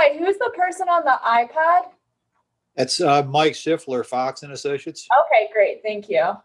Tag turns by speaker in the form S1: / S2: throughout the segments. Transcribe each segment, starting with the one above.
S1: Hi, who's the person on the iPad?
S2: That's Mike Schiffler, Fox and Associates.
S1: Okay, great. Thank you.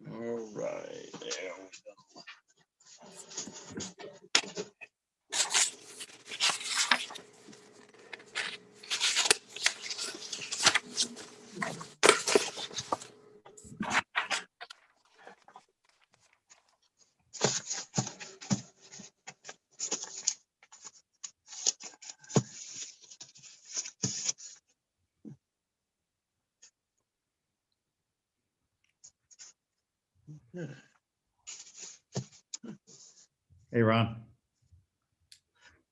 S3: All right, there we go.
S4: Hey, Ron.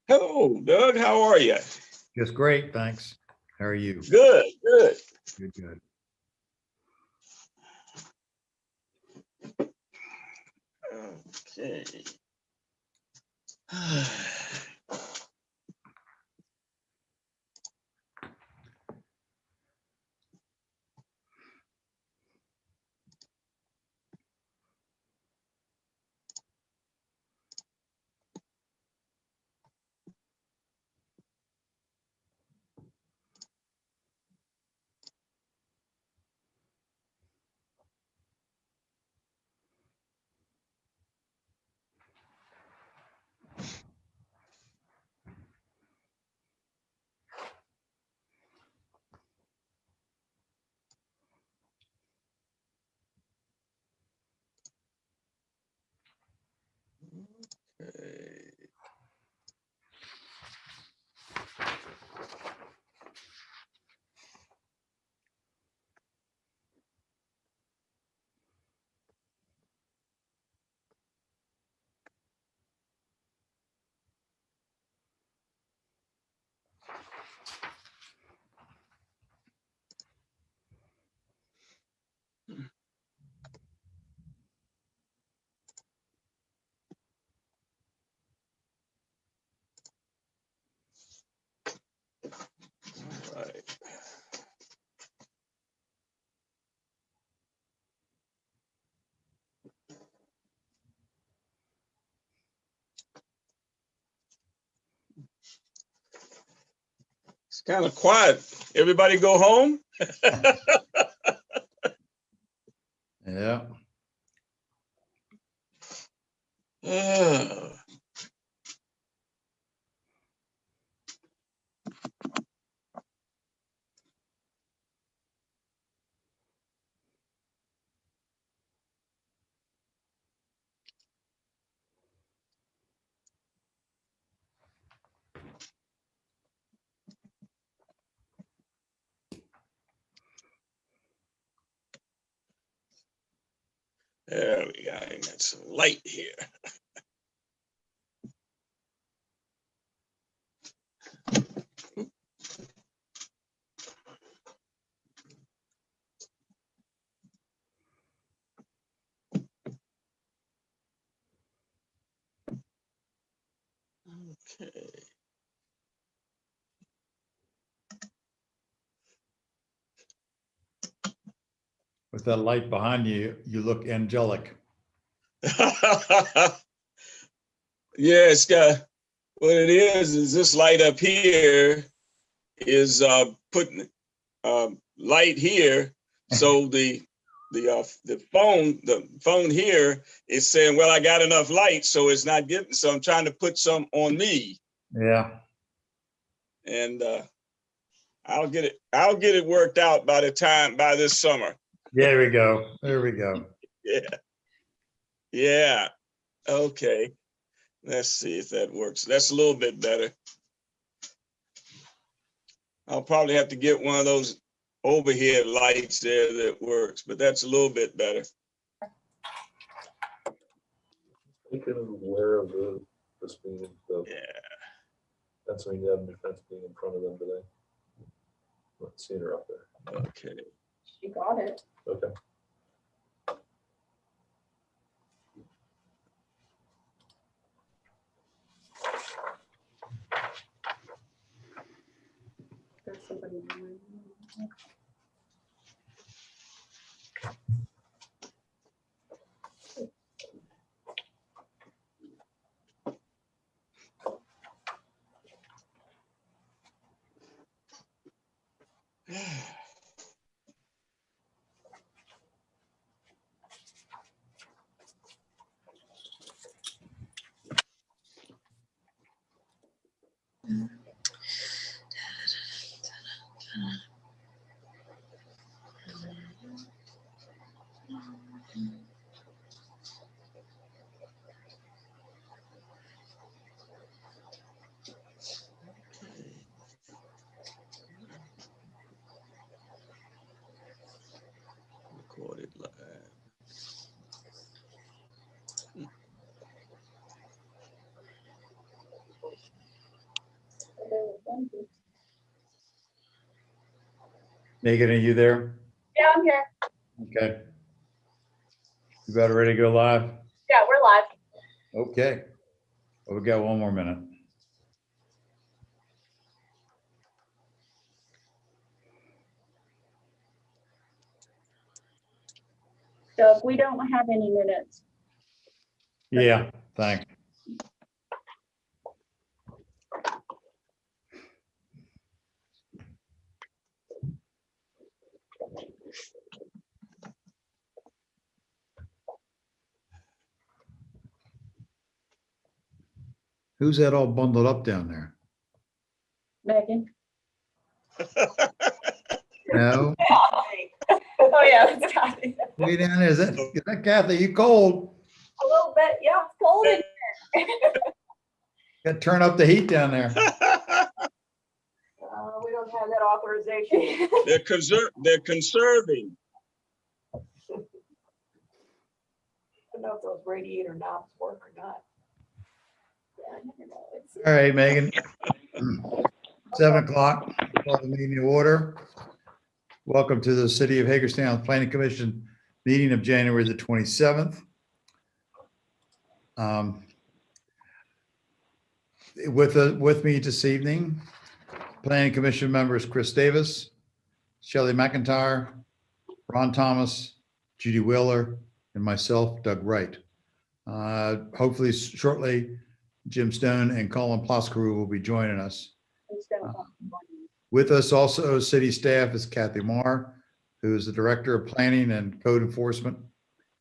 S3: Hello, Doug. How are you?
S4: Just great, thanks. How are you?
S3: Good, good.
S4: Good, good.
S3: Okay. Okay. All right. It's kind of quiet. Everybody go home?
S4: Yeah.
S3: Uh, There we go. I got some light here.
S4: With that light behind you, you look angelic.
S3: Yeah, it's got, what it is this light up here is putting light here. So the phone here is saying, well, I got enough light, so it's not getting, so I'm trying to put some on me.
S4: Yeah.
S3: And I'll get it worked out by this summer.
S4: There we go. There we go.
S3: Yeah. Yeah. Okay. Let's see if that works. That's a little bit better. I'll probably have to get one of those overhead lights there that works, but that's a little bit better.
S5: Thinking of aware of this being the
S3: Yeah.
S5: Pennsylvania Avenue fence being in front of them today. Not seeing her up there.
S3: Okay.
S1: She got it.
S5: Okay.
S1: There's somebody.
S3: Recorded live.
S4: Megan, are you there?
S1: Yeah, I'm here.
S4: Okay. You better ready to go live?
S1: Yeah, we're live.
S4: Okay. Well, we got one more minute.
S1: Doug, we don't have any minutes.
S4: Yeah, thanks. Who's that all bundled up down there?
S1: Megan.
S4: No,
S1: Oh, yeah, it's Kathy.
S4: way down there. Is that Kathy? You cold?
S1: A little bit, yeah, it's cold in here.
S4: Got to turn up the heat down there.
S1: We don't have that authorization.
S3: They're conserving.
S1: I don't know if those radiator knobs work or not. Yeah, I never know. It's-
S4: All right, Megan. 7 o'clock, call the meeting to order. Welcome to the City of Hagerstown Planning Commission meeting of January the 27th. With me this evening, Planning Commission members Chris Davis, Shelley McIntyre, Ron Thomas, Judy Wheeler, and myself, Doug Wright. Hopefully shortly, Jim Stone and Colin Ploskaru will be joining us. With us also, city staff is Kathy Marr, who is the Director of Planning and Code Enforcement,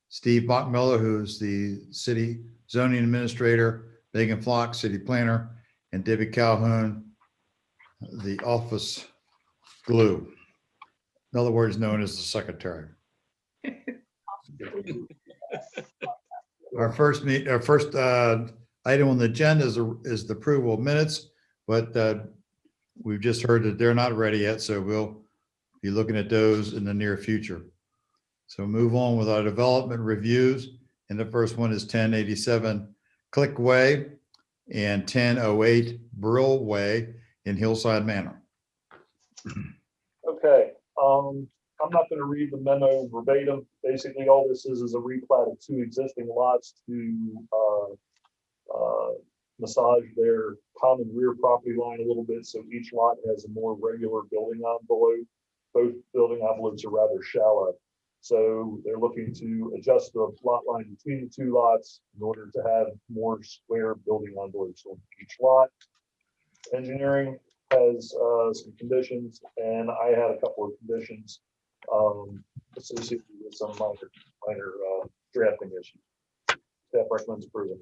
S4: Steve Bachmiller, who is the City Zoning Administrator, Megan Flock, City Planner, and Debbie Calhoun, the Office Glue. In other words, known as the Secretary. Our first item on the agenda is the approval of minutes, but we've just heard that they're not ready yet, so we'll be looking at those in the near future. So move on with our development reviews. And the first one is 1087 Click Way and 1008 Brill Way in Hillside Manor.
S5: Okay, I'm not gonna read the memo verbatim. Basically, all this is a replat of two existing lots to massage their common rear property line a little bit, so each lot has a more regular building envelope. Both building envelopes are rather shallow. So they're looking to adjust the lot line between the two lots in order to have more square building envelopes on each lot. Engineering has some conditions, and I had a couple of conditions associated with some minor drafting issues. Staff recommends approval.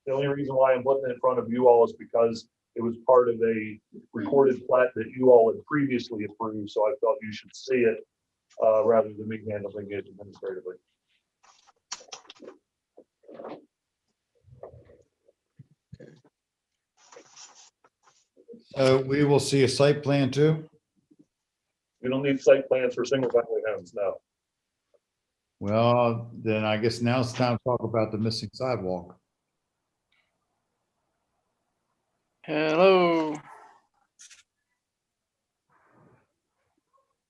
S5: The only reason why I'm putting it in front of you all is because it was part of a recorded plat that you all had previously approved, so I felt you should see it rather than me handling it administratively.
S4: We will see a site plan too.
S5: We don't need site plans for single family homes, no.
S4: Well, then I guess now it's time to talk about the missing sidewalk.
S6: Hello.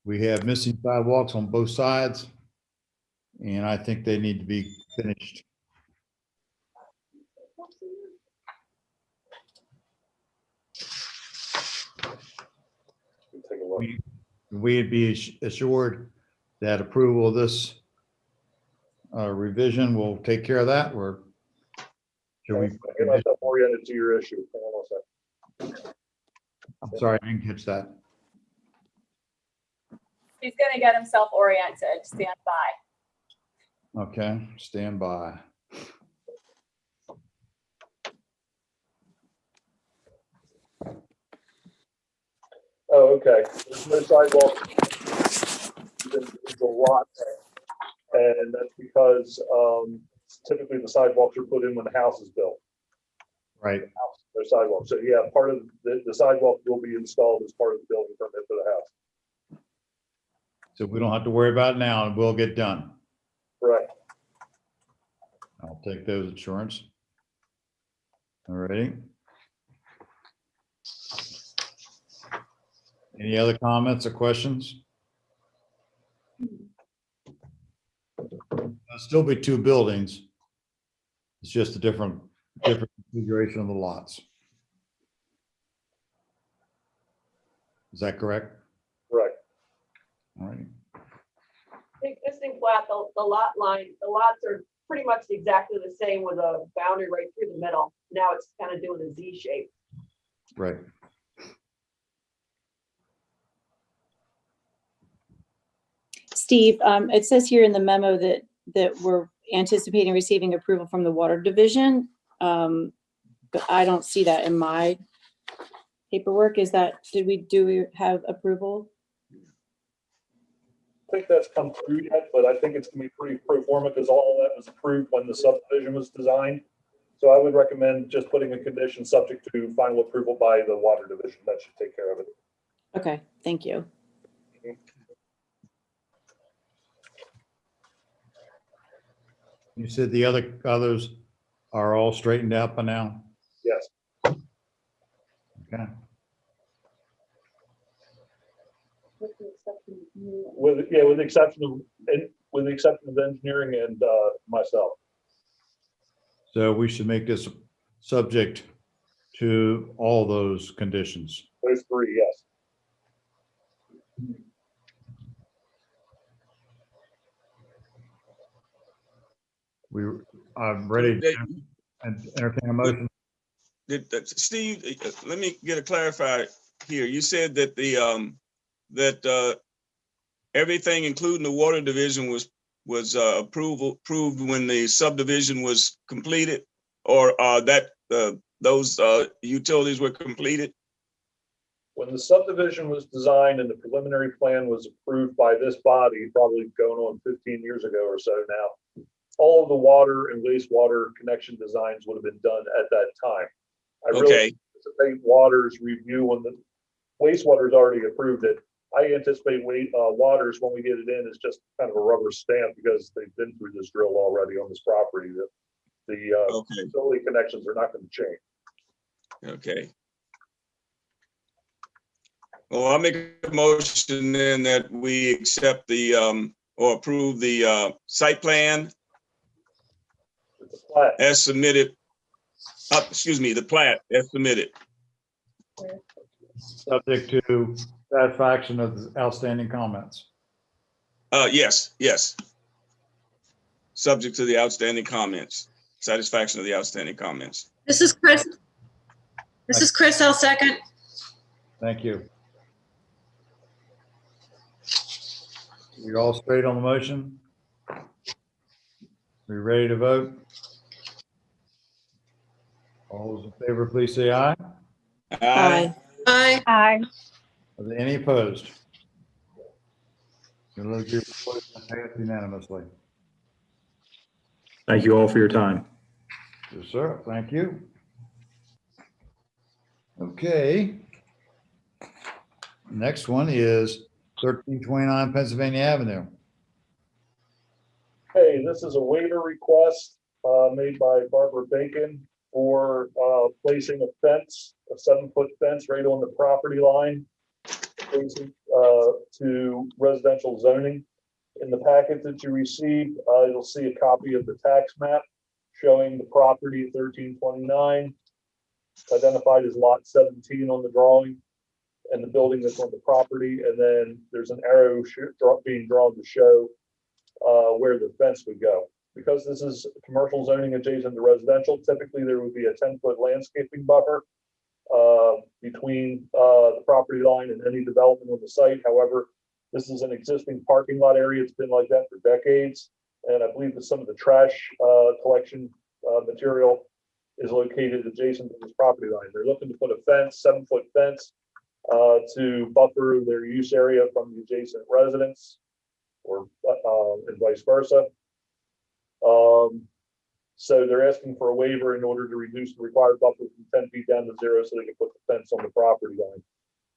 S4: We have missing sidewalks on both sides, and I think they need to be finished.
S5: Take a look.
S4: We'd be assured that approval of this revision will take care of that, or should we?
S5: Get myself oriented to your issue. Hang on one second.
S4: I'm sorry, I didn't catch that.
S1: He's gonna get himself oriented. Stand by.
S4: Okay, stand by.
S5: Oh, okay. There's no sidewalk. There's a lot. And that's because typically the sidewalks are put in when the house is built.
S4: Right.
S5: No sidewalks. So yeah, part of the sidewalk will be installed as part of the building permit for the house.
S4: So we don't have to worry about it now, and we'll get done.
S5: Correct.
S4: I'll take those insurance. All righty. Any other comments or questions? There'll still be two buildings. It's just a different configuration of the lots. Is that correct?
S5: Correct.
S4: All right.
S1: The existing plat, the lot line, the lots are pretty much exactly the same with a boundary right through the middle. Now it's kind of doing a Z shape.
S4: Right.
S7: Steve, it says here in the memo that we're anticipating receiving approval from the Water Division. But I don't see that in my paperwork. Do we have approval?
S5: I think that's come through yet, but I think it's gonna be pretty pro forma because all of that was approved when the subdivision was designed. So I would recommend just putting a condition subject to final approval by the Water Division. That should take care of it.
S7: Okay, thank you.
S4: You said the others are all straightened out by now?
S5: Yes.
S4: Okay.
S5: With the exception of engineering and myself.
S4: So we should make this subject to all those conditions.
S5: Those three, yes.
S4: I'm ready to entertain a motion.
S3: Steve, let me get a clarified here. You said that that everything, including the Water Division, was approved when the subdivision was completed, or that those utilities were completed?
S5: When the subdivision was designed and the preliminary plan was approved by this body, probably going on 15 years ago or so now, all of the water and wastewater connection designs would have been done at that time. I really anticipate Water's review when the wastewater's already approved it. I anticipate Waters, when we get it in, is just kind of a rubber stamp because they've been through this drill already on this property. The utility connections are not going to change.
S3: Okay. Well, I'll make a motion then that we accept the or approve the site plan
S5: It's a plat.
S3: as submitted. Excuse me, the plat as submitted.
S4: Subject to satisfaction of the outstanding comments.
S3: Yes. Subject to the outstanding comments, satisfaction of the outstanding comments.
S6: This is Chris. This is Chris. I'll second.
S4: Thank you. We all straight on the motion? We ready to vote? All those in favor, please say aye.
S7: Aye.
S6: Aye.
S8: Aye.
S4: Are there any opposed? Passed unanimously.
S9: Thank you all for your time.
S4: Yes, sir. Thank you. Okay. Next one is 1329 Pennsylvania Avenue.
S5: Hey, this is a waiver request made by Barbara Bacon for placing a fence, a 7-foot fence right on the property line facing to residential zoning. In the packet that you received, you'll see a copy of the tax map showing the property at 1329, identified as lot 17 on the drawing, and the building that's on the property. And then there's an arrow being drawn to show where the fence would go. Because this is commercial zoning adjacent to residential, typically there would be a 10-foot landscaping buffer between the property line and any development on the site. However, this is an existing parking lot area. It's been like that for decades. And I believe that some of the trash collection material is located adjacent to this property line. They're looking to put a fence, 7-foot fence, to buffer their use area from the adjacent residents, or and vice versa. So they're asking for a waiver in order to reduce the required buffer from 10 feet down to 0 so they can put the fence on the property line.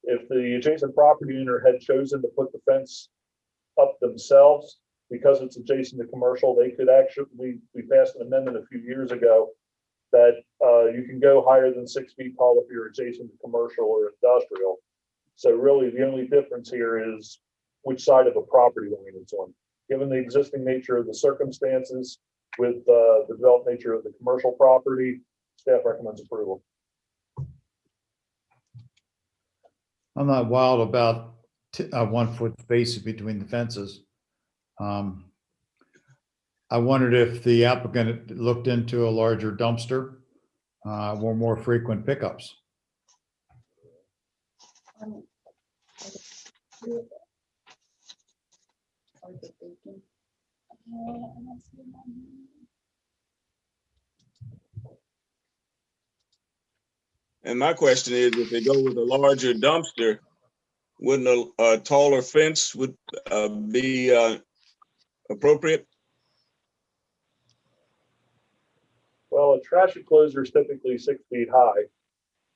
S5: If the adjacent property owner had chosen to put the fence up themselves, because it's adjacent to commercial, they could actually, we passed an amendment a few years ago that you can go higher than 6 feet tall if you're adjacent to commercial or industrial. So really the only difference here is which side of a property line it's on. Given the existing nature of the circumstances with the developed nature of the commercial property, staff recommends approval.
S4: I'm not wild about a 1-foot space between the fences. I wondered if the applicant looked into a larger dumpster or more frequent pickups.
S3: And my question is, if they go with a larger dumpster, wouldn't a taller fence would be appropriate?
S5: Well, a trash enclosure is typically 6 feet high.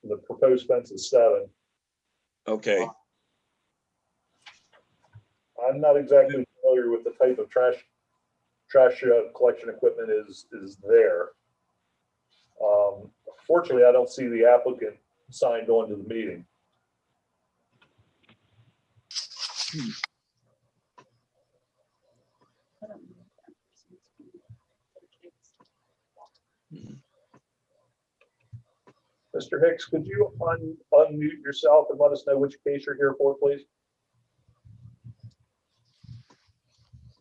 S5: The proposed fence is 7.
S3: Okay.
S5: I'm not exactly familiar with the type of trash collection equipment is there. Fortunately, I don't see the applicant signed on to the meeting. Mr. Hicks, could you unmute yourself and let us know which case you're here for, please?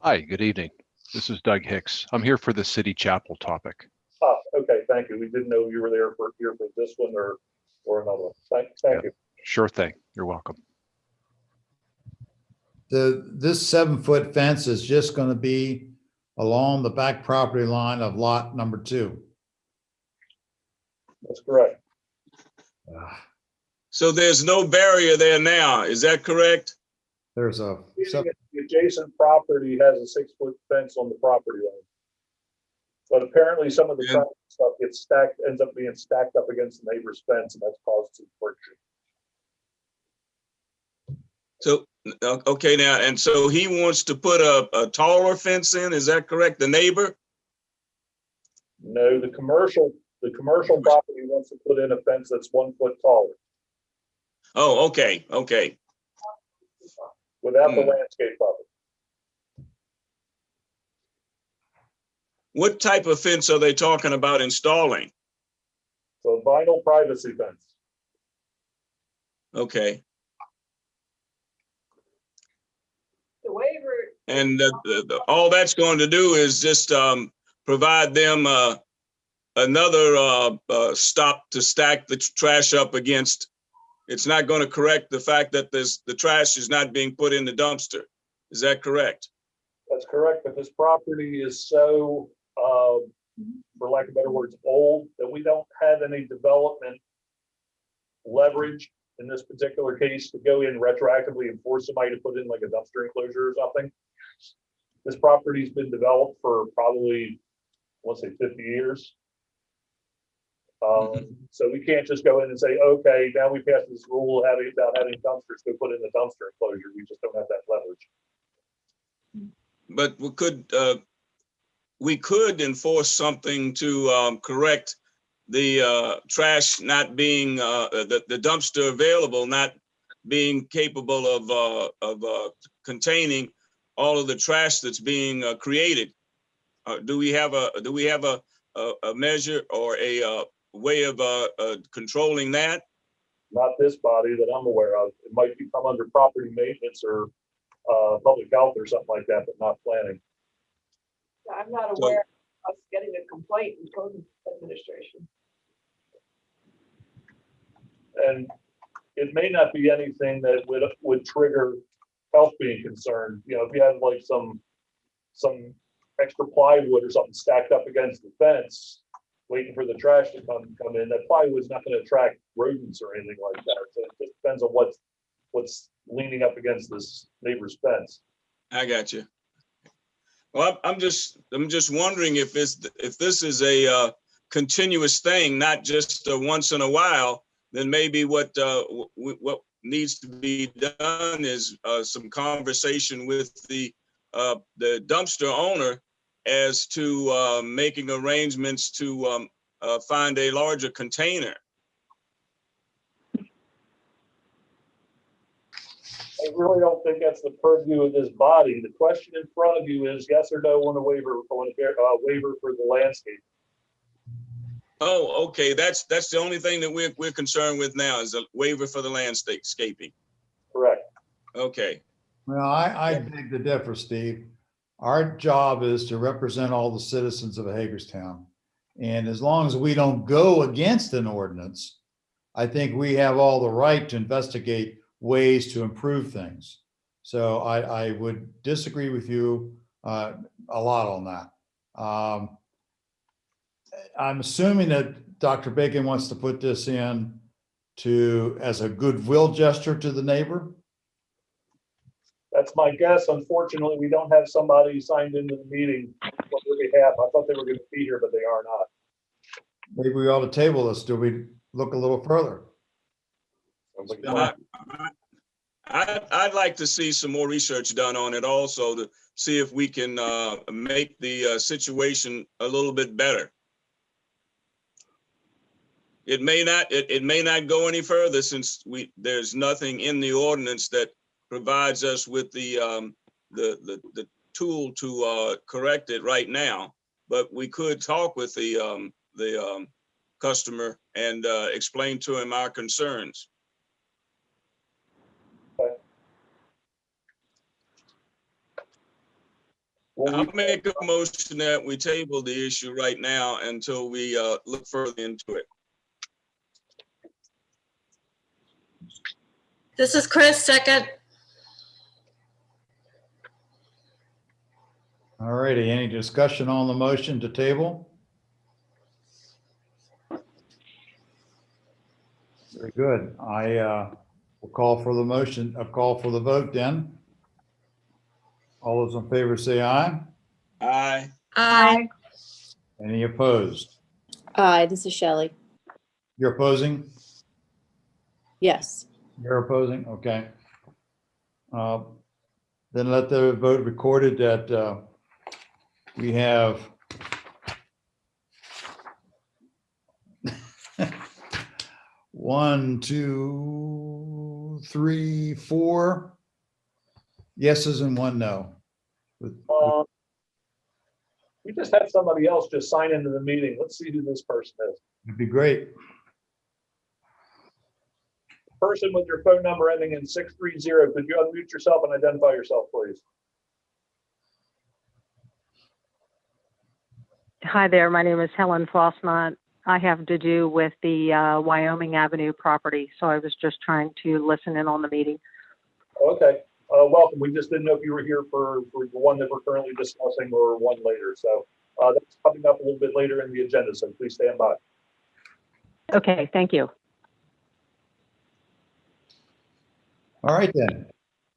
S10: Hi, good evening. This is Doug Hicks. I'm here for the City Chapel topic.
S5: Ah, okay, thank you. We didn't know you were here for this one or another one. Thank you.
S10: Sure thing. You're welcome.
S4: This 7-foot fence is just going to be along the back property line of lot number 2.
S5: That's correct.
S3: So there's no barrier there now, is that correct?
S4: There's a,
S5: The adjacent property has a 6-foot fence on the property line. But apparently some of the
S3: Yeah.
S5: stuff ends up being stacked up against the neighbor's fence, and that's caused some friction.
S3: So, okay, now, and so he wants to put a taller fence in, is that correct? The neighbor?
S5: No, the commercial property wants to put in a fence that's 1 foot taller
S3: Oh, okay.
S5: without the landscape buffer.
S3: What type of fence are they talking about installing?
S5: So vinyl privacy fence.
S3: Okay.
S1: The waiver
S3: And all that's going to do is just provide them another stop to stack the trash up against. It's not going to correct the fact that the trash is not being put in the dumpster. Is that correct?
S5: That's correct, but this property is so, for lack of better words, old, that we don't have any development leverage in this particular case to go in retroactively and force somebody to put in like a dumpster enclosure or something. This property's been developed for probably, let's say 50 years. So we can't just go in and say, okay, now we passed this rule about having dumpsters, go put in the dumpster enclosure. We just don't have that leverage.
S3: But we could enforce something to correct the trash not being the dumpster available not being capable of containing all of the trash that's being created. Do we have a measure or a way of controlling that?
S5: Not this body that I'm aware of. It might come under property maintenance or public health or something like that, but not planning.
S1: I'm not aware of us getting a complaint in code administration.
S5: And it may not be anything that would trigger health being concerned. You know, if you had like some extra plywood or something stacked up against the fence, waiting for the trash to come in, that plywood's not going to attract rodents or anything like that. So it just depends on what's leaning up against this neighbor's fence.
S3: I got you. Well, I'm just wondering if this is a continuous thing, not just once in a while. Then maybe what needs to be done is some conversation with the dumpster owner as to making arrangements to find a larger container.
S5: I really don't think that's the purview of this body. The question in front of you is yes or no on a waiver for the landscape.
S3: Oh, okay. That's the only thing that we're concerned with now is a waiver for the landscaping.
S5: Correct.
S3: Okay.
S4: Well, I beg to differ, Steve. Our job is to represent all the citizens of Hagerstown. And as long as we don't go against an ordinance, I think we have all the right to investigate ways to improve things. So I would disagree with you a lot on that. I'm assuming that Dr. Bacon wants to put this in as a goodwill gesture to the neighbor.
S5: That's my guess. Unfortunately, we don't have somebody signed into the meeting on their behalf. I thought they were going to be here, but they are not.
S4: Maybe we ought to table this. Do we look a little further?
S3: I'd like to see some more research done on it also to see if we can make the situation a little bit better. It may not go any further since there's nothing in the ordinance that provides us with the tool to correct it right now. But we could talk with the customer and explain to him our concerns. I'll make a motion that we table the issue right now until we look further into it.
S6: This is Chris, second.
S4: All righty, any discussion on the motion to table? Very good. I will call for the motion, a call for the vote then. All those in favor say aye.
S3: Aye.
S6: Aye.
S4: Any opposed?
S7: Aye, this is Shelley.
S4: You're opposing?
S7: Yes.
S4: You're opposing? Okay. Then let the vote recorded that we have one, two, three, four yeses and one no.
S5: We just have somebody else just sign into the meeting. Let's see who this person is.
S4: It'd be great.
S5: Person with your phone number ending in 630, could you unmute yourself and identify yourself, please?
S8: Hi there, my name is Helen Flossmont. I have to do with the Wyoming Avenue property, so I was just trying to listen in on the meeting.
S5: Okay, welcome. We just didn't know if you were here for the one that we're currently discussing or one later. So that's coming up a little bit later in the agenda, so please stand by.
S8: Okay, thank you.
S4: All right then.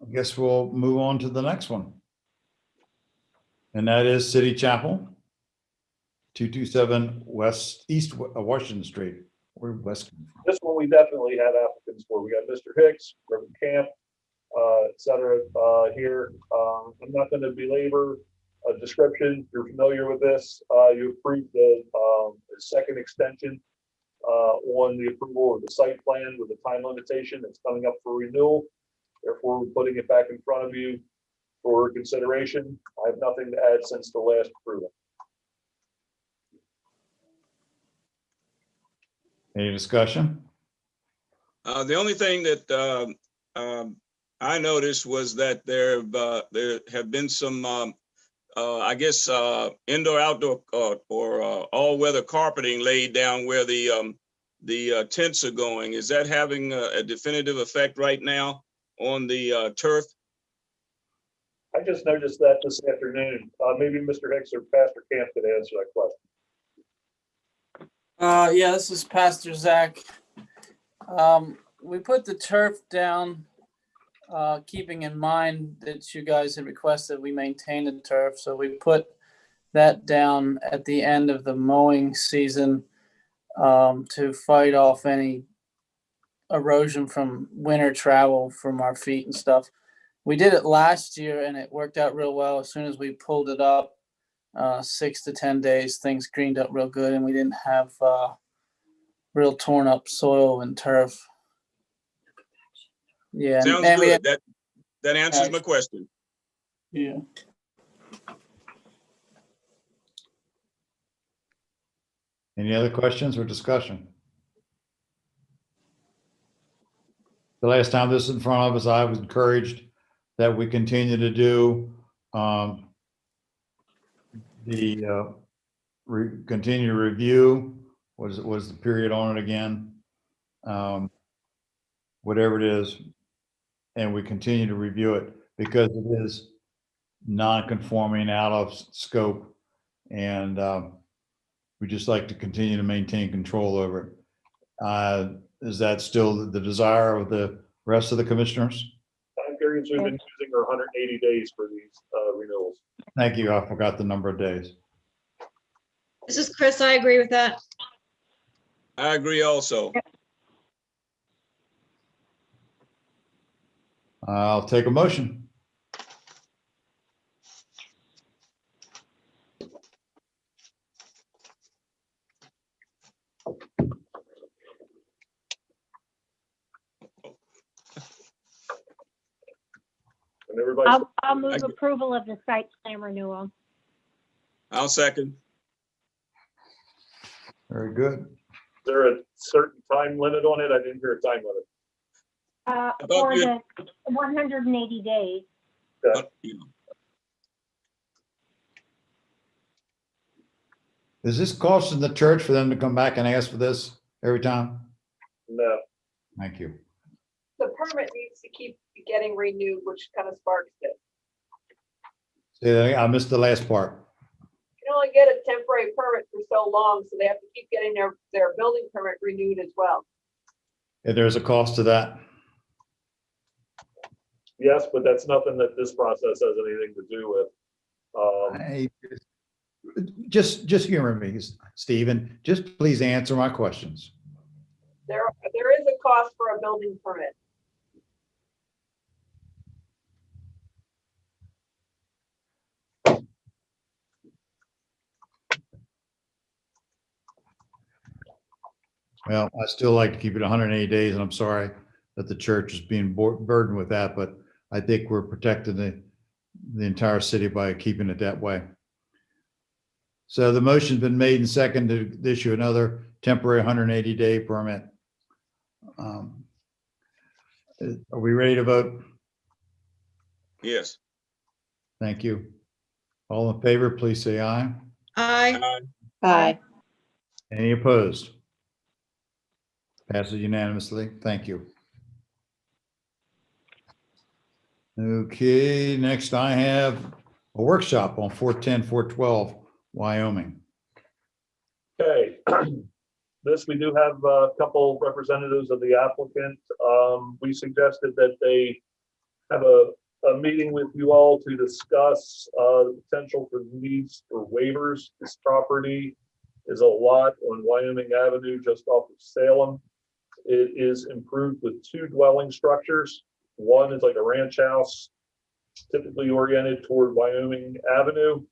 S4: I guess we'll move on to the next one. And that is City Chapel, 227 East Washington Street. Where West?
S5: This one we definitely had applicants for. We got Mr. Hicks, Reverend Camp, et cetera, here. I'm not going to belabor a description. You're familiar with this. You approved the second extension on the approval of the site plan with the time limitation that's coming up for renewal. Therefore, we're putting it back in front of you for consideration. I have nothing to add since the last approval.
S4: Any discussion?
S3: The only thing that I noticed was that there have been some, I guess, indoor, outdoor, or all-weather carpeting laid down where the tents are going. Is that having a definitive effect right now on the turf?
S5: I just noticed that this afternoon. Maybe Mr. Hicks or Pastor Camp could answer that question.
S9: Yeah, this is Pastor Zach. We put the turf down, keeping in mind that you guys had requested we maintain the turf. So we put that down at the end of the mowing season to fight off any erosion from winter travel from our feet and stuff. We did it last year and it worked out real well. As soon as we pulled it up, 6 to 10 days, things greened up real good and we didn't have real torn up soil and turf. Yeah.
S3: Sounds
S9: and
S3: good. That answers my question.
S9: Yeah.
S4: Any other questions or discussion? The last time this was in front of us, I was encouraged that we continue to do continue to review. What was the period on it again? Whatever it is, and we continue to review it because it is non-conforming, out of scope, and we just like to continue to maintain control over it. Is that still the desire of the rest of the commissioners?
S5: Time periods we've been using are 180 days for these renewals.
S4: Thank you. I forgot the number of days.
S6: This is Chris. I agree with that.
S3: I agree also.
S4: I'll take a motion.
S5: And everybody,
S11: I'll move approval of the site plan renewal.
S3: I'll second.
S4: Very good.
S5: is there a certain time limit on it? I didn't hear a time limit.
S11: For the 180 days.
S4: Is this costing the church for them to come back and ask for this every time?
S5: No.
S4: Thank you.
S1: The permit needs to keep getting renewed, which kind of sparks it.
S4: Yeah, I missed the last part.
S1: You can only get a temporary permit for so long, so they have to keep getting their building permit renewed as well.
S4: If there's a cost to that.
S5: Yes, but that's nothing that this process has anything to do with.
S4: Hey, just humor me, Stephen. Just please answer my questions.
S1: There is a cost for a building permit.
S4: Well, I still like to keep it 180 days, and I'm sorry that the church is being burdened with that, but I think we're protecting the entire city by keeping it that way. So the motion's been made and seconded to issue another temporary 180-day permit. Are we ready to vote?
S3: Yes.
S4: Thank you. All in favor, please say aye.
S6: Aye.
S7: Aye.
S4: Any opposed? Passes unanimously. Thank you. Okay, next I have a workshop on 410, 412 Wyoming.
S5: Okay. This, we do have a couple representatives of the applicant. We suggested that they have a meeting with you all to discuss the potential for needs for waivers. This property is a lot on Wyoming Avenue, just off of Salem. It is improved with 2 dwelling structures. One is like a ranch house, typically oriented toward Wyoming Avenue.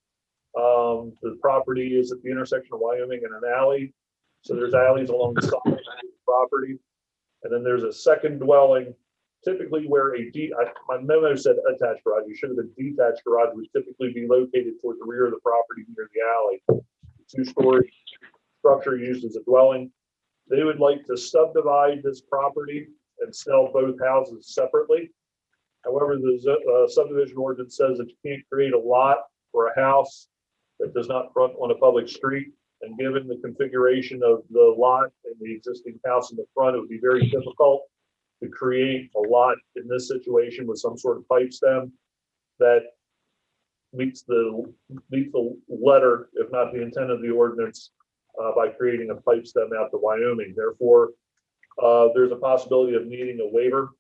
S5: The property is at the intersection of Wyoming and an alley. So there's alleys along the side of the property. And then there's a second dwelling, typically where my memo said attached garage. You should have been detached garage would typically be located toward the rear of the property near the alley. 2-story structure used as a dwelling. They would like to subdivide this property and sell both houses separately. However, the subdivision ordinance says that you can't create a lot or a house that does not front on a public street. And given the configuration of the lot and the existing house in the front, it would be very difficult to create a lot in this situation with some sort of pipe stem that meets the letter, if not the intent of the ordinance, by creating a pipe stem out to Wyoming. Therefore, there's a possibility of needing a waiver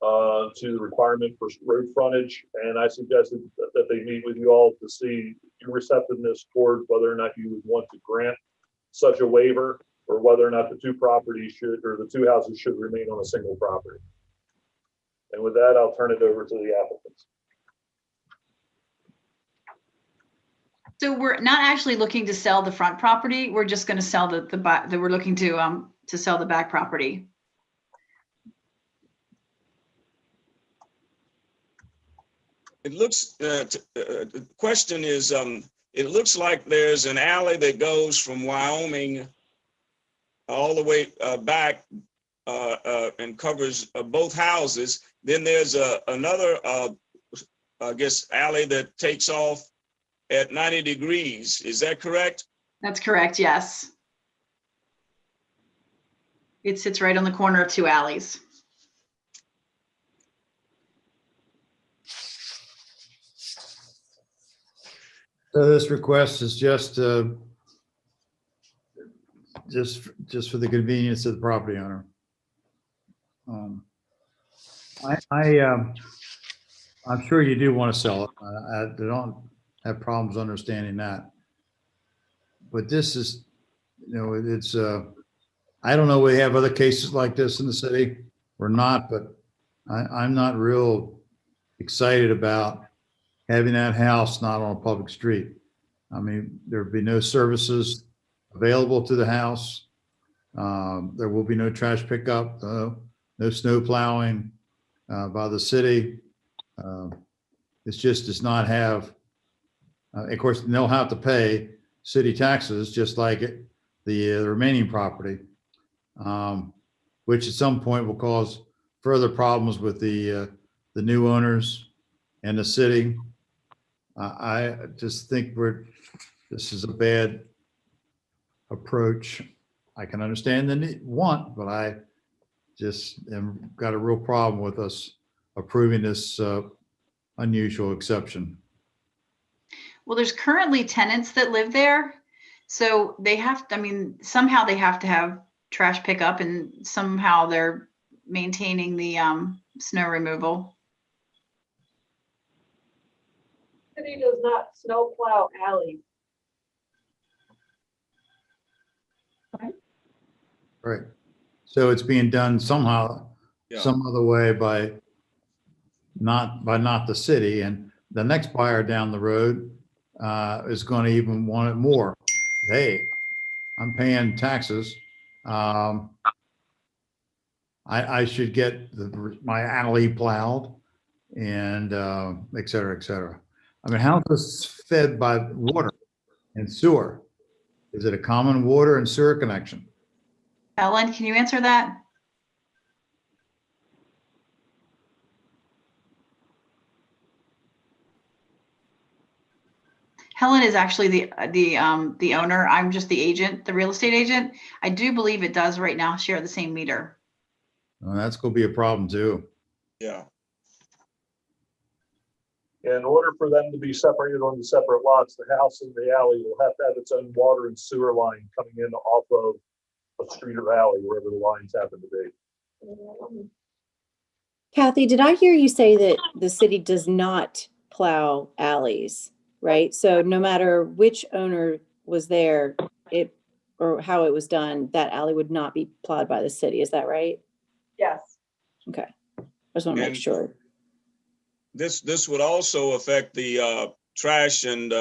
S5: to the requirement for road frontage. And I suggested that they meet with you all to see your receptiveness toward whether or not you would want to grant such a waiver, or whether or not the 2 properties should, or the 2 houses should remain on a single property. And with that, I'll turn it over to the applicants.
S12: So we're not actually looking to sell the front property. We're just going to sell the back. That we're looking to sell the back property.
S3: It looks, the question is, it looks like there's an alley that goes from Wyoming all the way back and covers both houses. Then there's another, I guess, alley that takes off at 90 degrees. Is that correct?
S12: That's correct, yes. It sits right on the corner of 2 alleys.
S4: So this request is just for the convenience of the property owner. I'm sure you do want to sell it. I don't have problems understanding that. But this is, it's, I don't know, we have other cases like this in the city or not, but I'm not real excited about having that house not on a public street. I mean, there'd be no services available to the house. There will be no trash pickup, no snow plowing by the city. It's just does not have, of course, they'll have to pay city taxes just like the remaining property, which at some point will cause further problems with the new owners and the city. I just think this is a bad approach. I can understand the want, but I just got a real problem with us approving this unusual exception.
S12: Well, there's currently tenants that live there. So they have to, I mean, somehow they have to have trash pickup and somehow they're maintaining the snow removal.
S1: City does not snow plow alleys.
S4: Right. So it's being done somehow, some other way by not the city, and the next buyer down the road is going to even want it more. Hey, I'm paying taxes. I should get my alley plowed and et cetera, et cetera. I mean, how is this fed by water and sewer? Is it a common water and sewer connection?
S12: Ellen, can you answer that? Helen is actually the owner. I'm just the agent, the real estate agent. I do believe it does right now share the same meter.
S4: Well, that's gonna be a problem too.
S3: Yeah.
S5: In order for them to be separated on the separate lots, the house and the alley will have to have its own water and sewer line coming in off of a street or alley, wherever the lines happen to be.
S7: Kathy, did I hear you say that the city does not plow alleys, right? So no matter which owner was there, or how it was done, that alley would not be plowed by the city. Is that right?
S1: Yes.
S7: Okay. I just want to make
S3: And-
S7: sure.
S3: This would also affect the trash and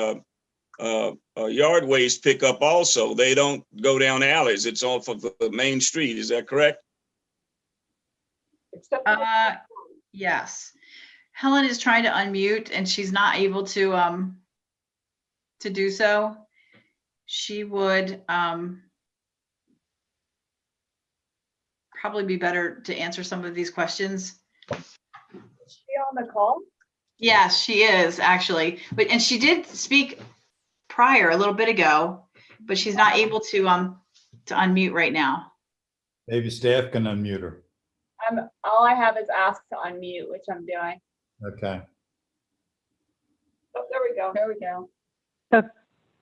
S3: yard waste pickup also. They don't go down alleys. It's off of the main street. Is that correct?
S1: Except for the-
S12: Yes. Helen is trying to unmute and she's not able to do so. She would probably be better to answer some of these questions.
S1: Is she on the call?
S12: Yes, she is actually, and she did speak prior a little bit ago, but she's not able to unmute right now.
S4: Maybe staff can unmute her.
S13: All I have is ask to unmute, which I'm doing.
S4: Okay.
S1: Oh, there we go.
S13: There we go.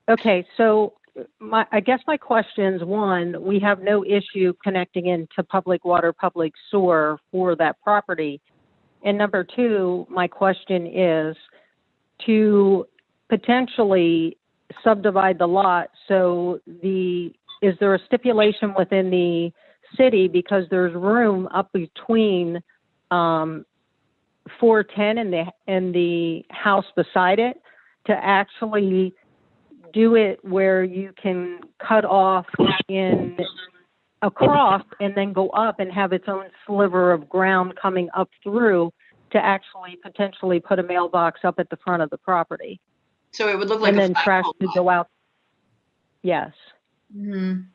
S8: Okay, so I guess my questions, one, we have no issue connecting into public water, public sewer for that property. And number two, my question is to potentially subdivide the lot. So is there a stipulation within the city, because there's room up between 410 and the house beside it, to actually do it where you can cut off across and then go up and have its own sliver of ground coming up through to actually potentially put a mailbox up at the front of the property.
S12: So it would look like
S8: And
S12: a
S8: then trash
S12: flagpole
S8: to
S12: lot.
S8: go out. Yes.
S12: Mhm.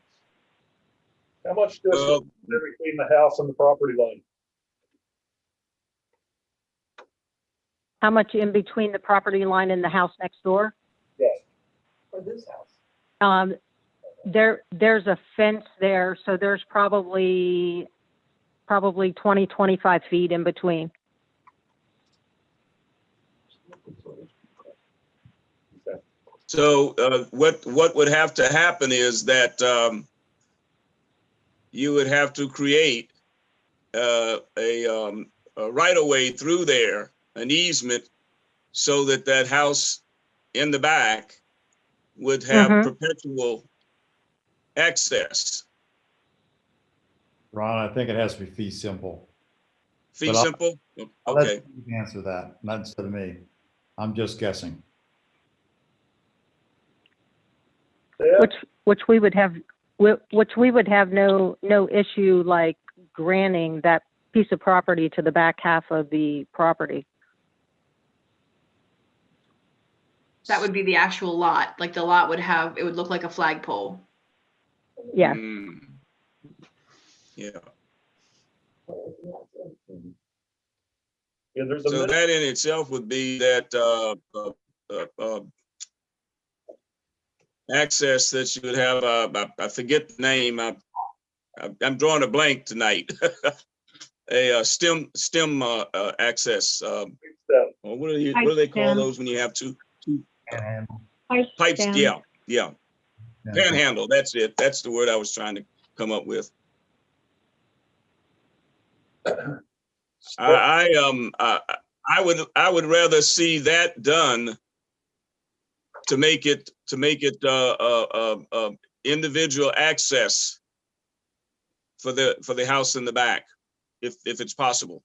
S5: How much distance is there between the house and the property line?
S8: How much in between the property line and the house next door?
S5: Yes.
S1: For this house.
S8: There's a fence there, so there's probably 20, 25 feet in between.
S3: So what would have to happen is that you would have to create a right of way through there, an easement, so that house in the back would have perpetual access.
S4: Ron, I think it has to be fee simple.
S3: Fee
S4: But I'll-
S3: simple?
S4: I'll let
S3: Okay.
S4: Steve answer that, not instead of me. I'm just guessing.
S5: Yeah.
S8: Which we would have no issue like granting that piece of property to the back half of the property.
S12: That would be the actual lot. Like the lot it would look like a flagpole.
S8: Yeah.
S3: Mm. Yeah.
S5: Yeah, there's a
S3: So
S5: minute.
S3: that in itself would be that access that you would have. I forget the name. I'm drawing a blank tonight. A stem access. Or what do they call those when you have two pipes?
S11: Stem.
S3: Yeah. Panhandle. That's it. That's the word I was trying to come up with. I would rather see that done to make it individual access for the house in the back, if it's possible.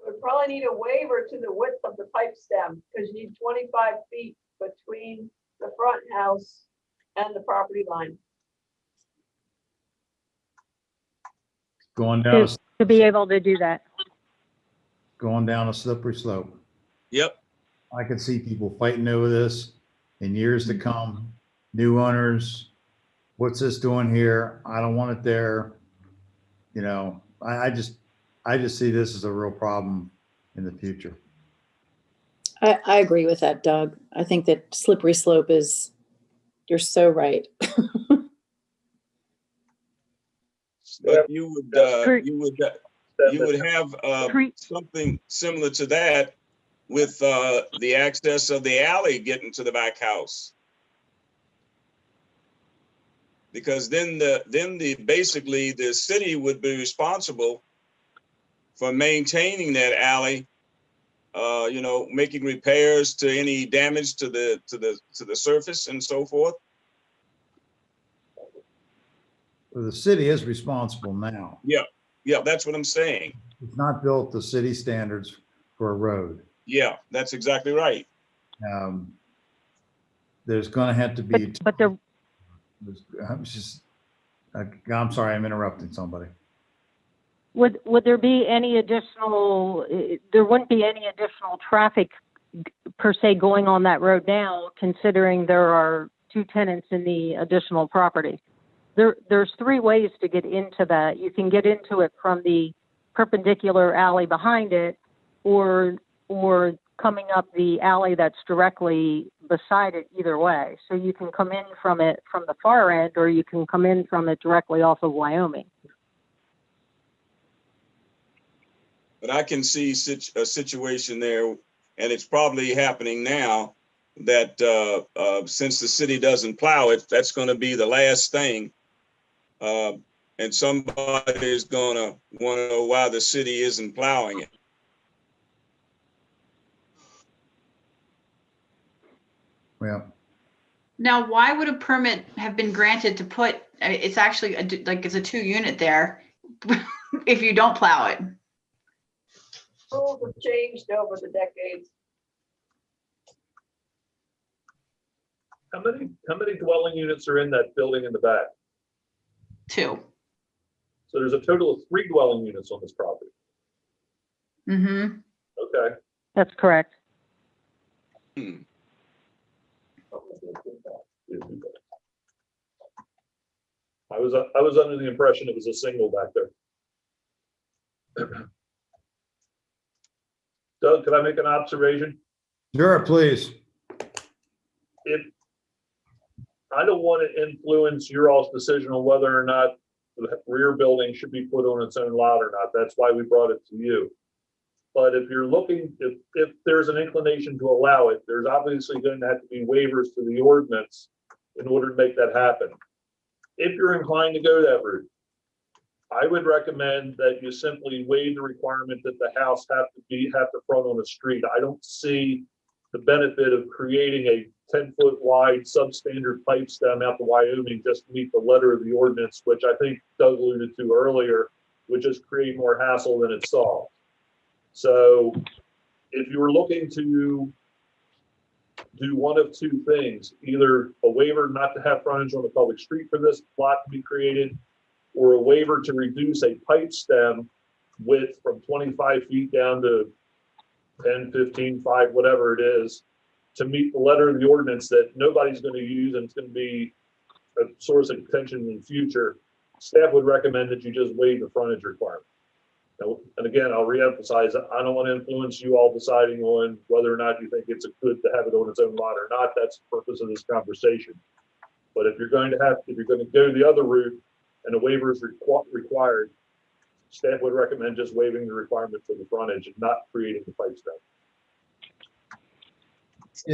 S1: We probably need a waiver to the width of the pipe stem, because you need 25 feet between the front house and the property line.
S4: Going down,
S8: To be able to do that.
S4: going down a slippery slope.
S3: Yep.
S4: I could see people fighting over this in years to come. New owners, what's this doing here? I don't want it there. You know, I just see this as a real problem in the future.
S7: I agree with that, Doug. I think that slippery slope is, you're so right.
S3: But you would,
S8: Great.
S3: you would have something similar to that with the access of the alley getting to the back house. Because then basically the city would be responsible for maintaining that alley, you know, making repairs to any damage to the surface and so forth.
S4: Well, the city is responsible now.
S3: Yeah, that's what I'm saying.
S4: It's not built to city standards for a road.
S3: Yeah, that's exactly right.
S4: There's gonna have to be.
S8: But there,
S4: I'm sorry, I'm interrupting somebody.
S8: would there be any additional, there wouldn't be any additional traffic per se going on that road now, considering there are 2 tenants in the additional property. There's 3 ways to get into that. You can get into it from the perpendicular alley behind it, or coming up the alley that's directly beside it, either way. So you can come in from it from the far end, or you can come in from it directly off of Wyoming.
S3: But I can see a situation there, and it's probably happening now, that since the city doesn't plow it, that's going to be the last thing. And somebody is going to want to know why the city isn't plowing it.
S4: Well,
S12: Now, why would a permit have been granted to put, it's actually like it's a 2-unit there if you don't plow it?
S1: Rules have changed over the decades.
S5: How many dwelling units are in that building in the back?
S12: 2.
S5: So there's a total of 3 dwelling units on this property.
S12: Mm-hmm.
S5: Okay.
S8: That's correct.
S5: I was under the impression it was a single back there. Doug, can I make an observation?
S4: sure, please.
S5: If I don't want to influence your all's decision on whether or not the rear building should be put on its own lot or not. That's why we brought it to you. But if you're looking, if there's an inclination to allow it, there's obviously going to have to be waivers to the ordinance in order to make that happen. If you're inclined to go that route, I would recommend that you simply waive the requirement that the house have to front on a street. I don't see the benefit of creating a 10-foot wide substandard pipe stem out to Wyoming just to meet the letter of the ordinance, which I think Doug alluded to earlier, would just create more hassle than it solves. So if you were looking to do one of 2 things, either a waiver not to have frontage on the public street for this lot to be created, or a waiver to reduce a pipe stem width from 25 feet down to 10, 15, 5, whatever it is, to meet the letter of the ordinance that nobody's going to use and it's going to be a source of contention in the future, staff would recommend that you just waive the frontage requirement. Now, and again, I'll reemphasize, I don't want to influence you all deciding on whether or not you think it's good to have it on its own lot or not. That's the purpose of this conversation. But if you're going to go the other route and a waiver is required, staff would recommend just waiving the requirement for the frontage and not creating the pipe stem.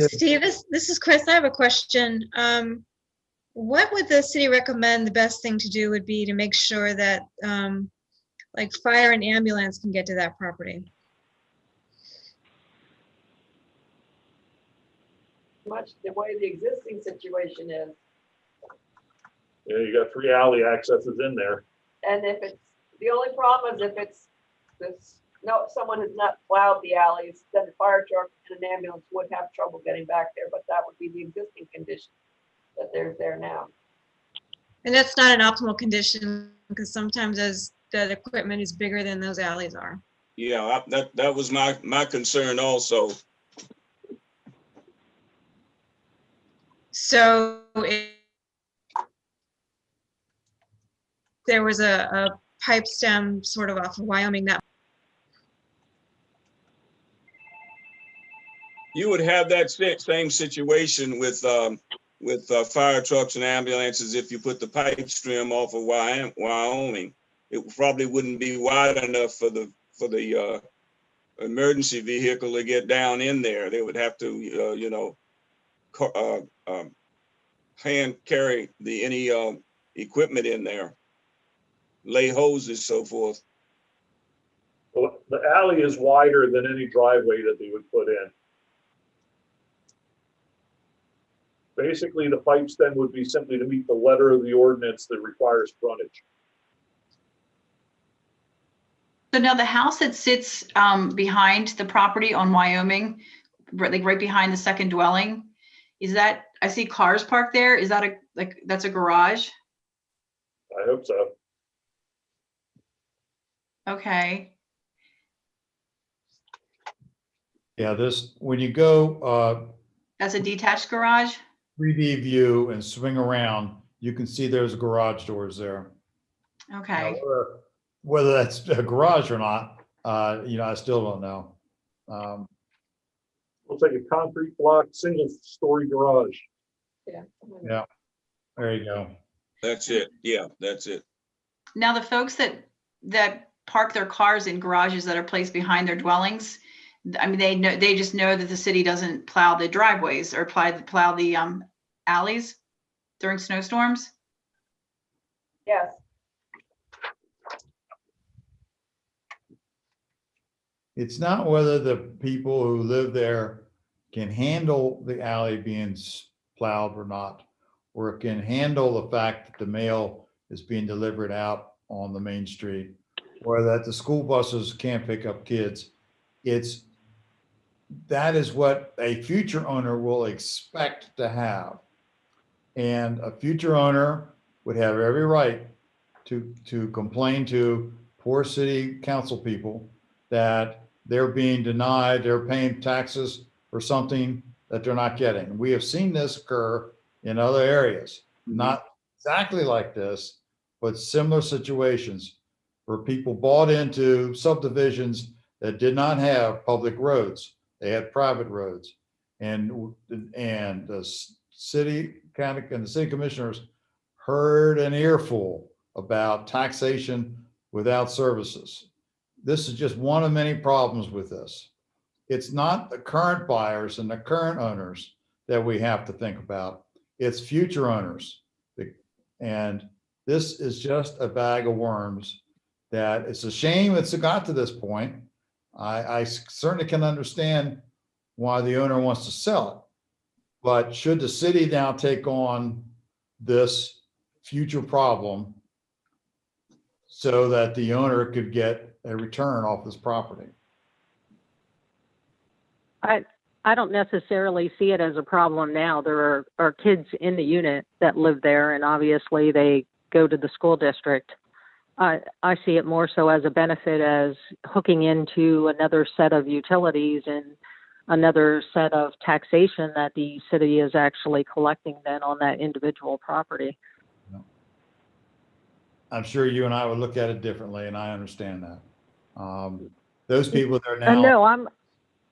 S14: Steve, this is Chris. I have a question. What would the city recommend the best thing to do would be to make sure that like fire and ambulance can get to that property?
S1: Much the way the existing situation is.
S5: You know, you got 3 alley accesses in there.
S1: And if it's, the only problem is if it's this, no, someone has not plowed the alleys, then the fire truck and an ambulance would have trouble getting back there, but that would be the existing condition that there's there now.
S14: And that's not an optimal condition because sometimes as the equipment is bigger than those alleys are.
S3: Yeah, that was my concern also.
S14: So if there was a pipe stem sort of off of Wyoming, that
S3: you would have that same situation with fire trucks and ambulances if you put the pipe stream off of Wyoming. It probably wouldn't be wide enough for the emergency vehicle to get down in there. They would have to, hand carry any equipment in there, lay hoses, so forth.
S5: Well, the alley is wider than any driveway that they would put in. Basically, the pipes then would be simply to meet the letter of the ordinance that requires frontage.
S12: So now the house that sits behind the property on Wyoming, like right behind the second dwelling, is that, I see cars parked there. Is that that's a garage?
S5: I hope so.
S12: Okay.
S4: Yeah, when you go
S12: That's a detached garage?
S4: 3D view and swing around, you can see there's garage doors there.
S12: Okay.
S4: Now, whether that's a garage or not, I still don't know.
S5: Looks like a concrete block, single story garage.
S4: Yeah, there you go.
S3: That's it. Yeah, that's it.
S12: Now the folks that park their cars in garages that are placed behind their dwellings, I mean, they just know that the city doesn't plow the driveways or plow the alleys during snowstorms.
S1: Yes.
S4: It's not whether the people who live there can handle the alley being plowed or not, or it can handle the fact that the mail is being delivered out on the main street, or that the school buses can't pick up kids. That is what a future owner will expect to have. And a future owner would have every right to complain to poor city council people that they're being denied, they're paying taxes for something that they're not getting. We have seen this occur in other areas, not exactly like this, but similar situations where people bought into subdivisions that did not have public roads. They had private roads. And the city commissioners heard an earful about taxation without services. This is just one of many problems with this. It's not the current buyers and the current owners that we have to think about. It's future owners. And this is just a bag of worms that it's a shame it's got to this point. I certainly can understand why the owner wants to sell it. But should the city now take on this future problem so that the owner could get a return off this property?
S8: I don't necessarily see it as a problem now. There are kids in the unit that live there, and obviously they go to the school district. I see it more so as a benefit, as hooking into another set of utilities and another set of taxation that the city is actually collecting then on that individual property.
S4: I'm sure you and I would look at it differently, and I understand that. Those people that are now,
S8: No,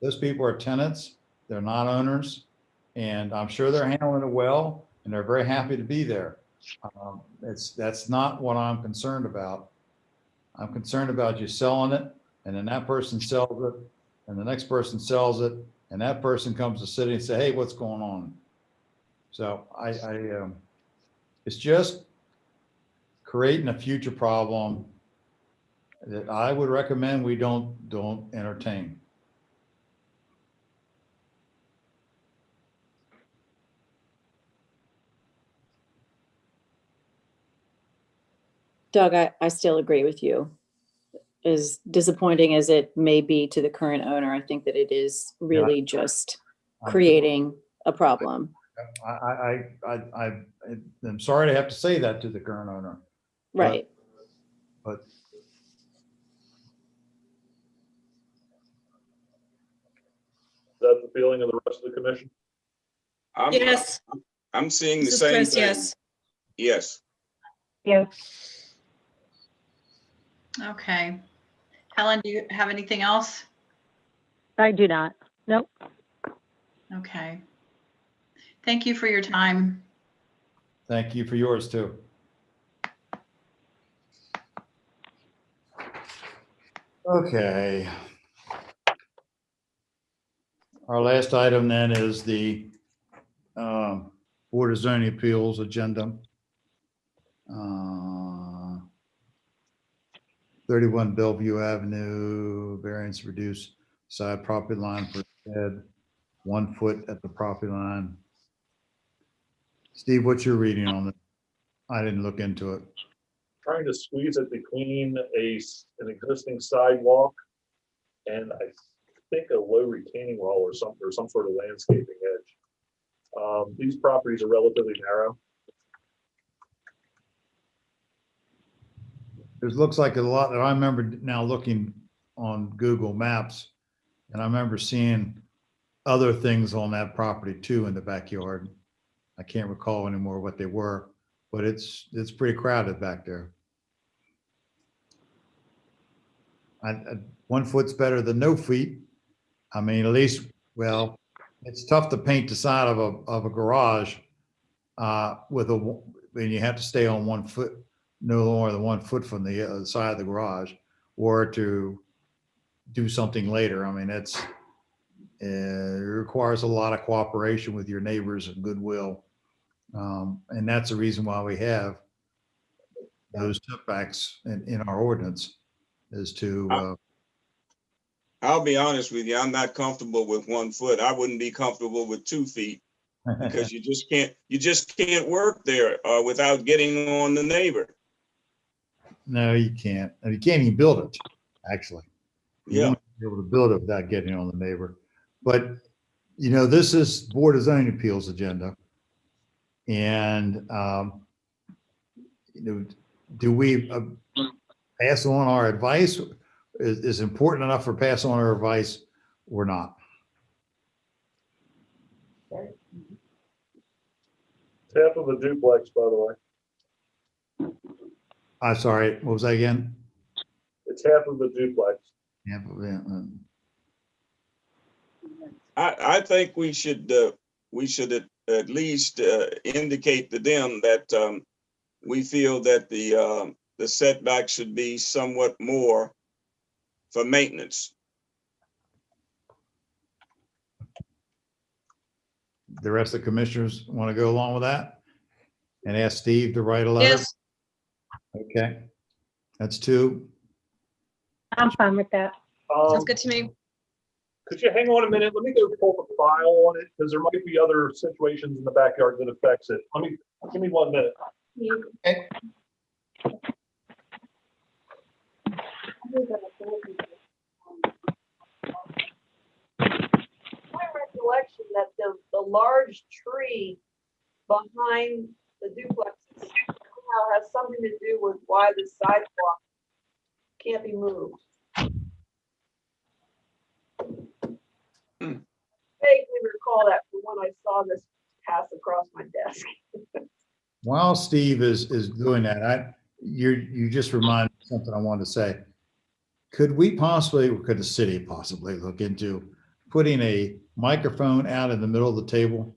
S4: those people are tenants, they're not owners, and I'm sure they're handling it well, and they're very happy to be there. That's not what I'm concerned about. I'm concerned about you selling it, and then that person sells it, and the next person sells it, and that person comes to the city and say, hey, what's going on? So it's just creating a future problem that I would recommend we don't entertain.
S7: Doug, I still agree with you. As disappointing as it may be to the current owner, I think that it is really just creating a problem.
S4: I'm sorry to have to say that to the current owner.
S7: Right.
S4: But
S5: Is that the feeling of the rest of the commission?
S14: Yes.
S3: I'm seeing the
S14: This is
S3: same
S14: Chris,
S3: thing.
S14: yes.
S3: Yes.
S8: Yes.
S12: Okay. Helen, do you have anything else?
S8: I do not. Nope.
S12: Okay. Thank you for your time.
S4: Thank you for yours too. Okay. Our last item then is the Board of Zoning Appeals agenda. 31 Bellevue Avenue, variance reduce side property line for shed, 1 foot at the property line. Steve, what's your reading on it? I didn't look into it.
S5: Trying to squeeze it between an existing sidewalk and I think a low retaining wall or some sort of landscaping edge. These properties are relatively narrow.
S4: It looks like a lot that I remember now looking on Google Maps, and I remember seeing other things on that property too in the backyard. I can't recall anymore what they were, but it's pretty crowded back there. 1 foot's better than no feet. I mean, at least, well, it's tough to paint the side of a garage when you have to stay on 1 foot, no more than 1 foot from the other side of the garage, or to do something later. I mean, it requires a lot of cooperation with your neighbors and goodwill. And that's the reason why we have those setbacks in our ordinance is to.
S3: I'll be honest with you, I'm not comfortable with 1 foot. I wouldn't be comfortable with 2 feet because you just can't work there without getting on the neighbor.
S4: No, you can't. And you can't even build it, actually. You
S3: Yeah.
S4: won't be able to build it without getting on the neighbor. But, this is Board of Zoning Appeals agenda. And, do we pass on our advice? Is important enough for pass on our advice or not?
S5: Half of a duplex, by the way.
S4: I'm sorry, what was that again?
S5: It's half of a duplex.
S4: Yeah,
S3: I think we should at least indicate to them that we feel that the setback should be somewhat more for maintenance.
S4: The rest of the commissioners want to go along with that and ask Steve to write a letter?
S14: Yes.
S4: Okay, that's 2.
S11: I'm fine with that.
S14: Sounds good to me.
S5: Could you hang on a minute? Let me go pull the file on it because there might be other situations in the backyard that affects it. Give me 1 minute.
S4: Okay.
S1: My recollection that the large tree behind the duplexes somehow has something to do with why the sidewalk can't be moved. Vaguely recall that from when I saw this pass across my desk.
S4: While Steve is doing that, you just reminded me of something I wanted to say. Could the city possibly look into putting a microphone out in the middle of the table?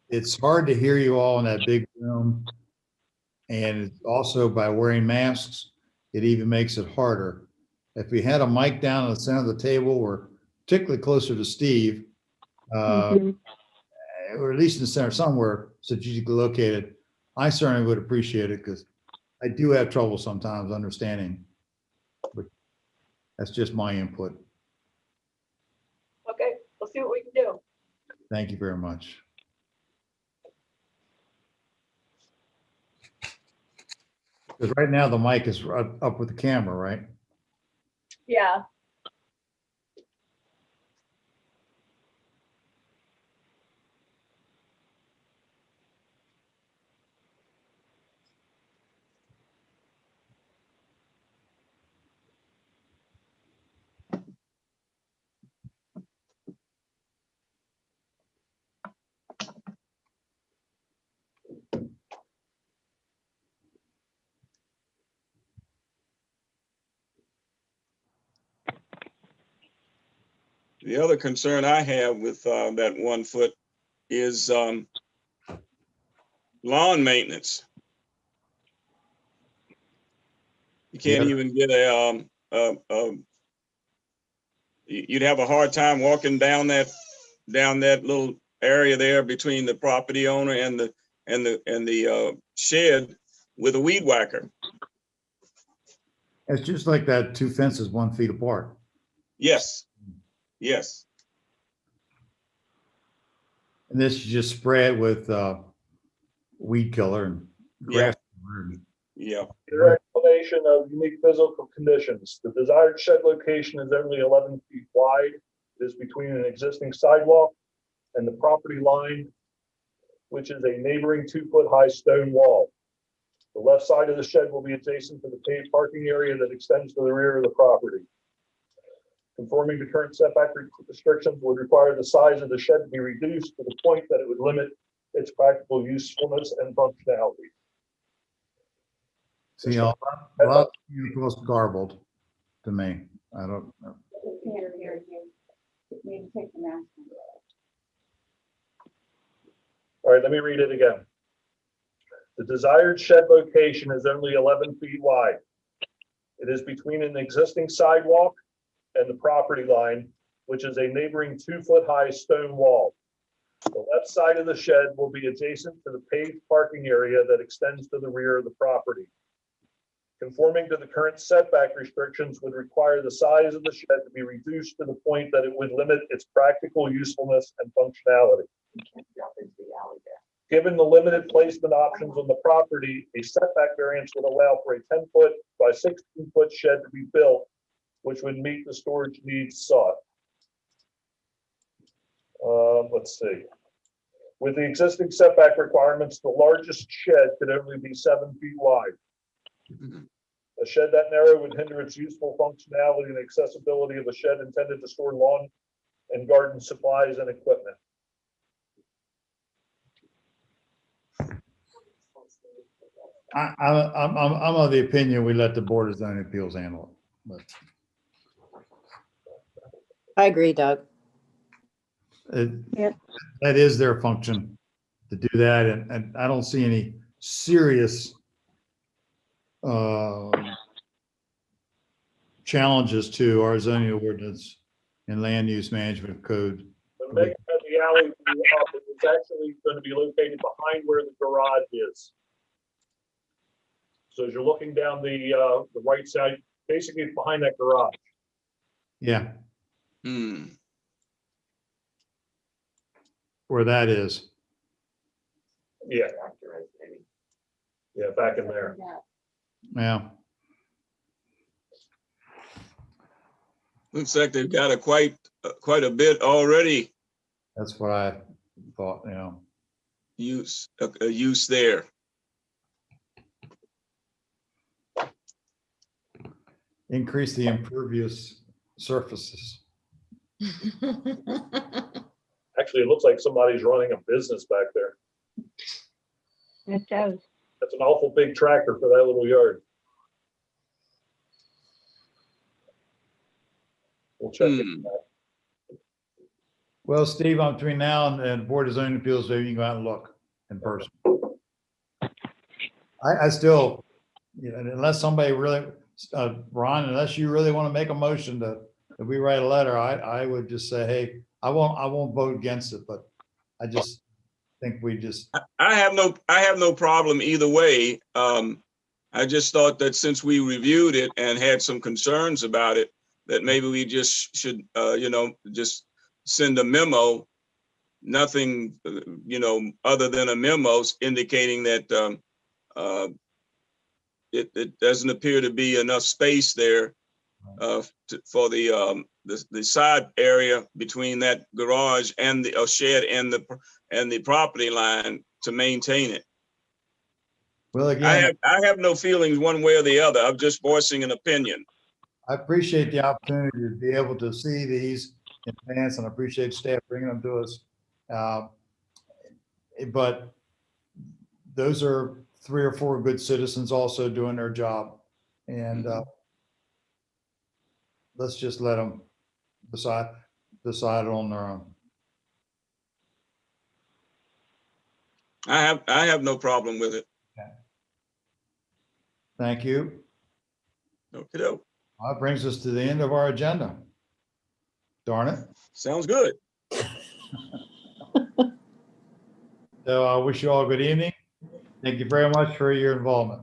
S4: It's hard to hear you all in that big room. And also by wearing masks, it even makes it harder. If we had a mic down in the center of the table or particularly closer to Steve, or at least in the center somewhere strategically located, I certainly would appreciate it because I do have trouble sometimes understanding. But that's just my input.
S1: Okay, we'll see what we can do.
S4: Thank you very much. Because right now the mic is up with the camera, right?
S13: Yeah.
S3: The other concern I have with that 1 foot is lawn maintenance. You can't
S4: Yeah.
S3: even get you'd have a hard time walking down that little area there between the property owner and the shed with a weed whacker.
S4: It's just like that 2 fences 1 feet apart.
S3: Yes, yes.
S4: And this is just spread with weed killer and
S3: Yeah.
S4: grass. killer.
S3: Yeah.
S5: Your explanation of unique physical conditions. The desired shed location is only 11 feet wide. It is between an existing sidewalk and the property line, which is a neighboring 2-foot-high stone wall. The left side of the shed will be adjacent to the paved parking area that extends to the rear of the property. Conforming to current setback restrictions would require the size of the shed to be reduced to the point that it would limit its practical usefulness and functionality.
S4: See, a lot of vehicles garbled to me. I don't know.
S13: Here. Maybe take the mask.
S5: All right, let me read it again. The desired shed location is only 11 feet wide. It is between an existing sidewalk and the property line, which is a neighboring 2-foot-high stone wall. The left side of the shed will be adjacent to the paved parking area that extends to the rear of the property. Conforming to the current setback restrictions would require the size of the shed to be reduced to the point that it would limit its practical usefulness and functionality. Given the limited placement options on the property, a setback variance would allow for a 10-foot by 16-foot shed to be built, which would meet the storage needs sought. Let's see. With the existing setback requirements, the largest shed could only be 7 feet wide. A shed that narrow would hinder its useful functionality and accessibility of a shed intended to store lawn and garden supplies and equipment.
S4: I'm of the opinion we let the Board of Zoning Appeals handle it. But
S7: I agree, Doug.
S11: Yep.
S4: that is their function to do that, and I don't see any serious challenges to our zoning ordinance and land use management code.
S5: When Megan had the alley, it's actually going to be located behind where the garage is. So as you're looking down the right side, basically it's behind that garage.
S4: Yeah,
S3: Hmm.
S4: where that is.
S5: Yeah. Yeah, back in there.
S4: Yeah.
S3: Looks like they've got quite a bit already
S4: That's what I thought,
S3: use there.
S4: Increase the impervious surfaces.
S5: Actually, it looks like somebody's running a business back there.
S11: It does.
S5: That's an awful big tractor for that little yard. We'll check it out.
S4: Well, Steve, between now and Board of Zoning Appeals, maybe you can go out and look in person. I still, unless somebody really, Ron, unless you really want to make a motion that we write a letter, I would just say, hey, I won't vote against it, but I just think we just.
S3: I have no problem either way. I just thought that since we reviewed it and had some concerns about it, that maybe we just should, just send a memo, nothing, other than a memo indicating that it doesn't appear to be enough space there for the side area between that garage and the shed and the property line to maintain it.
S4: Well, again,
S3: I have no feelings one way or the other. I'm just voicing an opinion.
S4: I appreciate the opportunity to be able to see these in advance, and I appreciate staff bringing them to us. But those are 3 or 4 good citizens also doing their job. And let's just let them decide. decide on their own.
S3: I have no problem with it.
S4: Thank you.
S3: Okay,
S4: That brings us to the end of our agenda. Darn it.
S3: sounds good.
S4: So I wish you all a good evening. Thank you very much for your involvement.